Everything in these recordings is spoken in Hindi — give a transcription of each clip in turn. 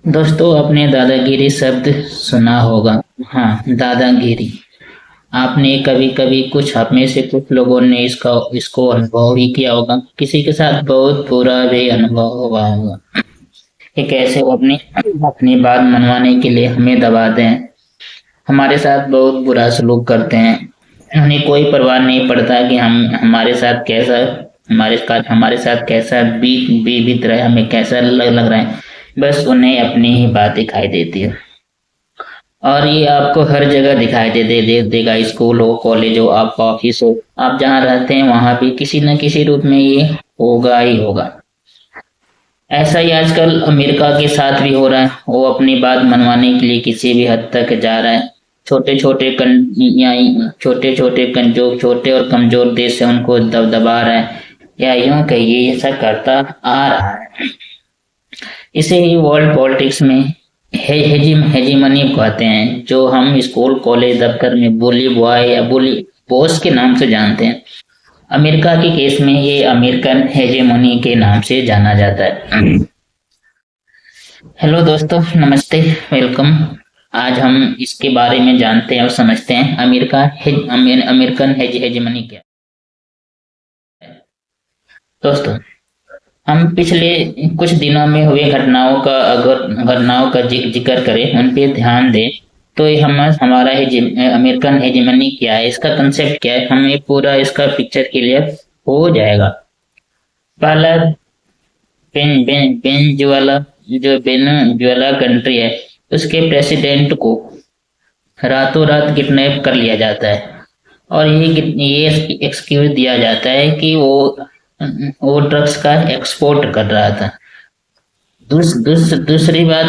दोस्तों, आपने दादागिरी शब्द सुना होगा। हाँ, दादागिरी। आपने कभी कभी कुछ आप में से कुछ लोगों ने इसको अनुभव भी किया होगा। किसी के साथ बहुत बुरा भी अनुभव हुआ होगा कि कैसे वो अपनी अपनी बात मनवाने के लिए हमें दबाते हैं, हमारे साथ बहुत बुरा सलूक करते हैं। उन्हें कोई परवाह नहीं पड़ता कि हम हमारे साथ कैसा बीत रहा है, हमें कैसा लग रहा है। बस उन्हें अपनी ही बात दिखाई देती है। और ये आपको हर जगह दिखाई देगा। स्कूल हो, कॉलेज हो, आपका ऑफिस हो, आप जहाँ रहते हैं वहां भी किसी न किसी रूप में ये होगा ही होगा। ऐसा ही आजकल अमेरिका के साथ भी हो रहा है। वो अपनी बात मनवाने के लिए किसी भी हद तक जा रहा है। छोटे छोटे कन या छोटे छोटे जो छोटे और कमजोर देश है उनको दबा रहा है, या यूं कहिए ऐसा करता आ रहा है। इसे ही वर्ल्ड पॉलिटिक्स में हेजीमनी कहते हैं, जो हम स्कूल कॉलेज दफ्तर में बुली बॉय या बुली बॉस के नाम से जानते हैं। अमेरिका के केस में ये अमेरिकन हेजीमनी के नाम से जाना जाता है। हेलो दोस्तों, नमस्ते, वेलकम। आज हम इसके बारे में जानते हैं और समझते हैं अमेरिकन हेजीमनी क्या है। दोस्तों, हम पिछले कुछ दिनों में हुए घटनाओं का जिक्र करें, उन पे ध्यान दें, तो ये हमारा अमेरिकन हेजेमनी क्या है, इसका कंसेप्ट क्या है, हमें पूरा इसका पिक्चर क्लियर हो जाएगा। पहला, वेनेजुएला, जो वेनेजुएला कंट्री है, उसके प्रेसिडेंट को रातों रात किडनैप कर लिया जाता है और ये एक्सक्यूज दिया जाता है कि वो ड्रग्स का एक्सपोर्ट कर रहा था। दूसरी बात,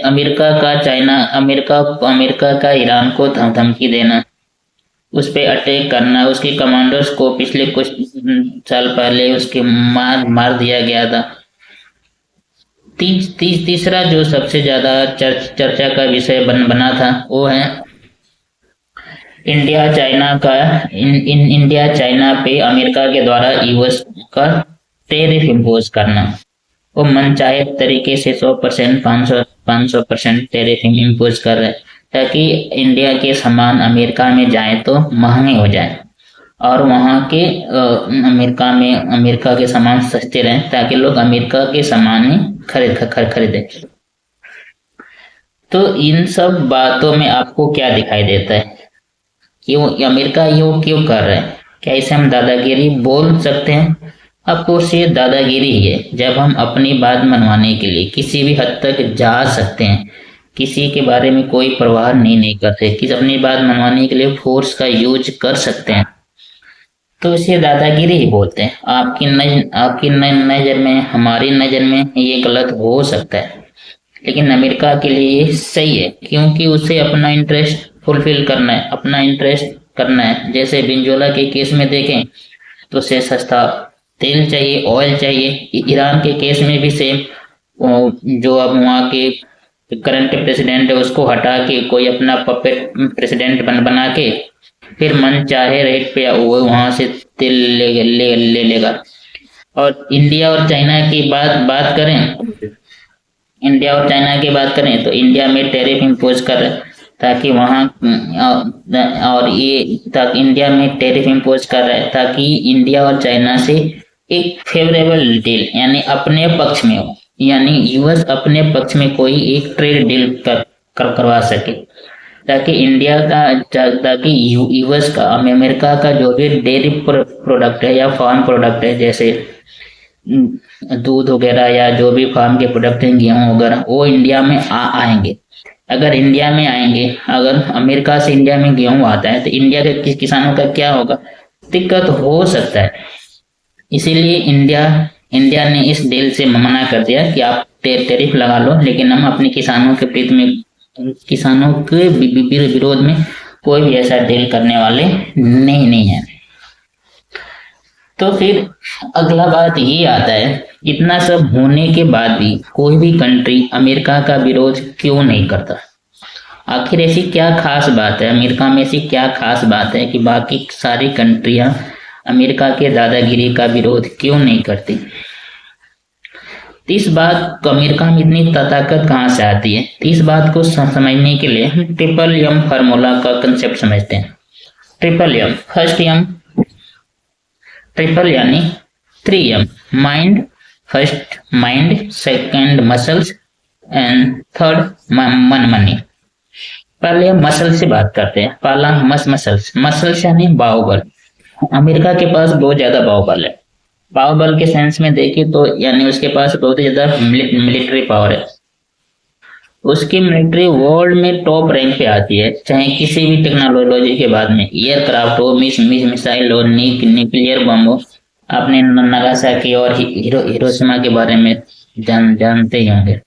अमेरिका का ईरान को धमकी देना, उस पे अटैक करना, उसके कमांडर्स को पिछले कुछ साल पहले उसके मार दिया गया था। तीसरा जो सबसे ज्यादा चर्चा का विषय बना था, वो है इंडिया चाइना पे अमेरिका के द्वारा यूएस का टैरिफ इम्पोज करना। वो मनचाहे तरीके से 100%, 500% टैरिफ इम्पोज कर रहे हैं, ताकि इंडिया के सामान अमेरिका में जाए तो महंगे हो जाए और वहाँ के अमेरिका के सामान सस्ते रहें, ताकि लोग अमेरिका के सामान ही खरीदें। तो इन सब बातों में आपको क्या दिखाई देता है? क्यों अमेरिका यूं क्यों कर रहा है? क्या इसे हम दादागिरी बोल सकते हैं? अफकोर्स ये दादागिरी ही है, जब हम अपनी बात मनवाने के लिए किसी भी हद तक जा सकते हैं, किसी के बारे में कोई परवाह नहीं करते, कि अपनी बात मनवाने के लिए फोर्स का यूज कर सकते हैं, तो इसे दादागिरी ही बोलते हैं। आपकी नजर में, हमारी नजर में ये गलत हो सकता है, लेकिन अमेरिका के लिए ये सही है, क्योंकि उसे अपना इंटरेस्ट फुलफिल करना है, अपना इंटरेस्ट करना है। जैसे वेनेजुएला के केस में देखें तो उसे सस्ता तेल चाहिए, ऑयल चाहिए। ईरान के केस में भी सेम, जो अब वहाँ के करंट प्रेसिडेंट है उसको हटा के कोई अपना पपेट प्रेसिडेंट बना के फिर मन चाहे रेट पे वो वहां से तेल ले लेगा। और इंडिया और चाइना की बात करें, तो इंडिया में टैरिफ इम्पोज कर रहे हैं, ताकि इंडिया में टैरिफ इम्पोज कर रहा है ताकि इंडिया और चाइना से एक फेवरेबल डील, यानी अपने पक्ष में हो, यानी यूएस अपने पक्ष में कोई एक ट्रेड डील करवा सके, ताकि यूएस का, अमेरिका का जो भी डेयरी प्रोडक्ट है या फार्म प्रोडक्ट है, जैसे दूध वगैरह या जो भी फार्म के प्रोडक्ट हैं, गेहूं वगैरह, वो इंडिया में आएंगे। अगर इंडिया में आएंगे, अगर अमेरिका से इंडिया में गेहूं आता है, तो इंडिया के किसानों का क्या होगा? दिक्कत हो सकता है। इसीलिए इंडिया ने इस डील से मना कर दिया कि आप टैरिफ लगा लो, लेकिन हम अपने किसानों के किसानों के विरोध में कोई भी ऐसा डील करने वाले नहीं है। तो फिर अगला बात ये आता है, इतना सब होने के बाद भी कोई भी कंट्री अमेरिका का विरोध क्यों नहीं करता? आखिर ऐसी क्या खास बात है अमेरिका में, ऐसी क्या खास बात है कि बाकी सारी कंट्रियां अमेरिका के दादागिरी का विरोध क्यों नहीं करती? तो इस बात को अमेरिका में इतनी ताकत कहाँ से आती है? तो इस बात को समझने के लिए हम ट्रिपल एम फार्मूला का कंसेप्ट समझते हैं। Triple M, first M triple यानी 3M, mind, first mind, second muscles and third मन मनी। पहले हम मसल से बात करते हैं। पहला मसल्स यानी बाहुबल। अमेरिका के पास बहुत ज्यादा बाहुबल है। बाहुबल के सेंस में देखें तो यानी उसके पास बहुत ही ज्यादा मिलिट्री पावर है। उसकी मिलिट्री वर्ल्ड में टॉप रैंक पे आती है, चाहे किसी भी टेक्नोलॉजी के बाद में, एयरक्राफ्ट हो, मिसाइल हो, न्यूक्लियर बम हो। आपने नागासाकी और हिरोशिमा के बारे में जानते ही होंगे।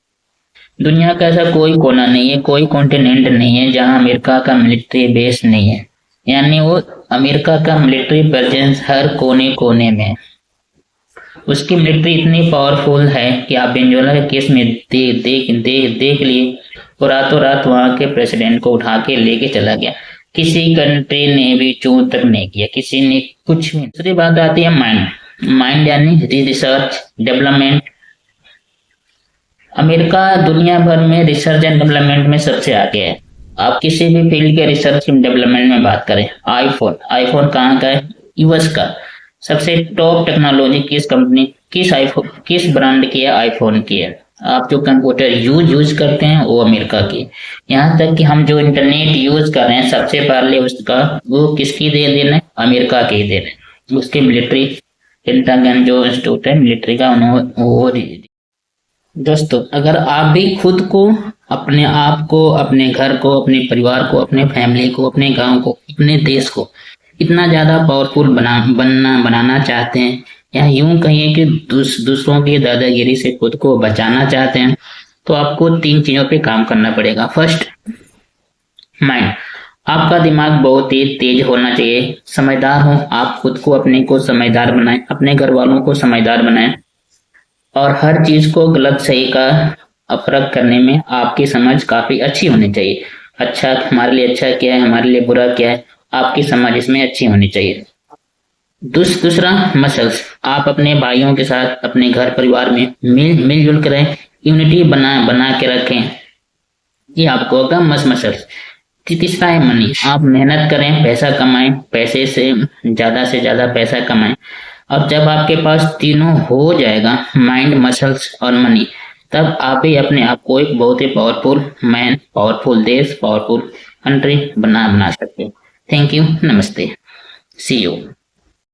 दुनिया का ऐसा कोई कोना नहीं है, कोई कॉन्टिनेंट नहीं है जहां अमेरिका का मिलिट्री बेस नहीं है। यानी वो अमेरिका का मिलिट्री प्रेजेंस हर कोने कोने में है। उसकी मिलिट्री इतनी पावरफुल है कि आप वेनेजुएला के केस में देख लिए, और रातों रात वहां के प्रेसिडेंट को उठा के लेके चला गया। किसी कंट्री ने भी चू तक नहीं किया, किसी ने कुछ भी। दूसरी बात आती है माइंड यानी रिसर्च डेवलपमेंट। अमेरिका दुनिया भर में रिसर्च एंड डेवलपमेंट में सबसे आगे है। आप किसी भी फील्ड के रिसर्च एंड डेवलपमेंट में बात करें, आईफोन कहाँ का है? यूएस का। सबसे टॉप टेक्नोलॉजी किस ब्रांड की है? आईफोन की है। आप जो कंप्यूटर यूज करते हैं वो अमेरिका की। यहाँ तक कि हम जो इंटरनेट यूज कर रहे हैं सबसे पहले उसका वो किसकी देन है? अमेरिका की देन है। उसके मिलिट्री पेंटागन जो इंस्टीट्यूट है मिलिट्री का, उन्होंने। दोस्तों, अगर आप भी खुद को, अपने आप को, अपने घर को, अपने परिवार को, अपने फैमिली को, अपने गांव को, अपने देश को इतना ज्यादा पावरफुल बनाना चाहते हैं, या यूं कहिए कि दूसरों की दादागिरी से खुद को बचाना चाहते हैं, तो आपको 3 चीजों पे काम करना पड़ेगा। First, mind. आपका दिमाग बहुत ही तेज होना चाहिए, समझदार हो। आप खुद को, अपने को समझदार बनाएं, अपने घर वालों को समझदार बनाएं, और हर चीज को गलत सही का फर्क करने में आपकी समझ काफी अच्छी होनी चाहिए। अच्छा, हमारे लिए अच्छा क्या है, हमारे लिए बुरा क्या है, आपकी समझ इसमें अच्छी होनी चाहिए। दूसरा, मसल्स। आप अपने भाइयों के साथ, अपने घर परिवार में मिलजुल कर रहें, यूनिटी बना के रखें, ये आपको होगा मसल्स। तीसरा है मनी। आप मेहनत करें, पैसा कमाएं, पैसे से ज्यादा पैसा कमाएं। और जब आपके पास तीनों हो जाएगा, माइंड, मसल्स और मनी, तब आप ही अपने आप को एक बहुत ही पावरफुल मैन, पावरफुल देश, पावरफुल कंट्री बना सकते हो। थैंक यू, नमस्ते, सी यू।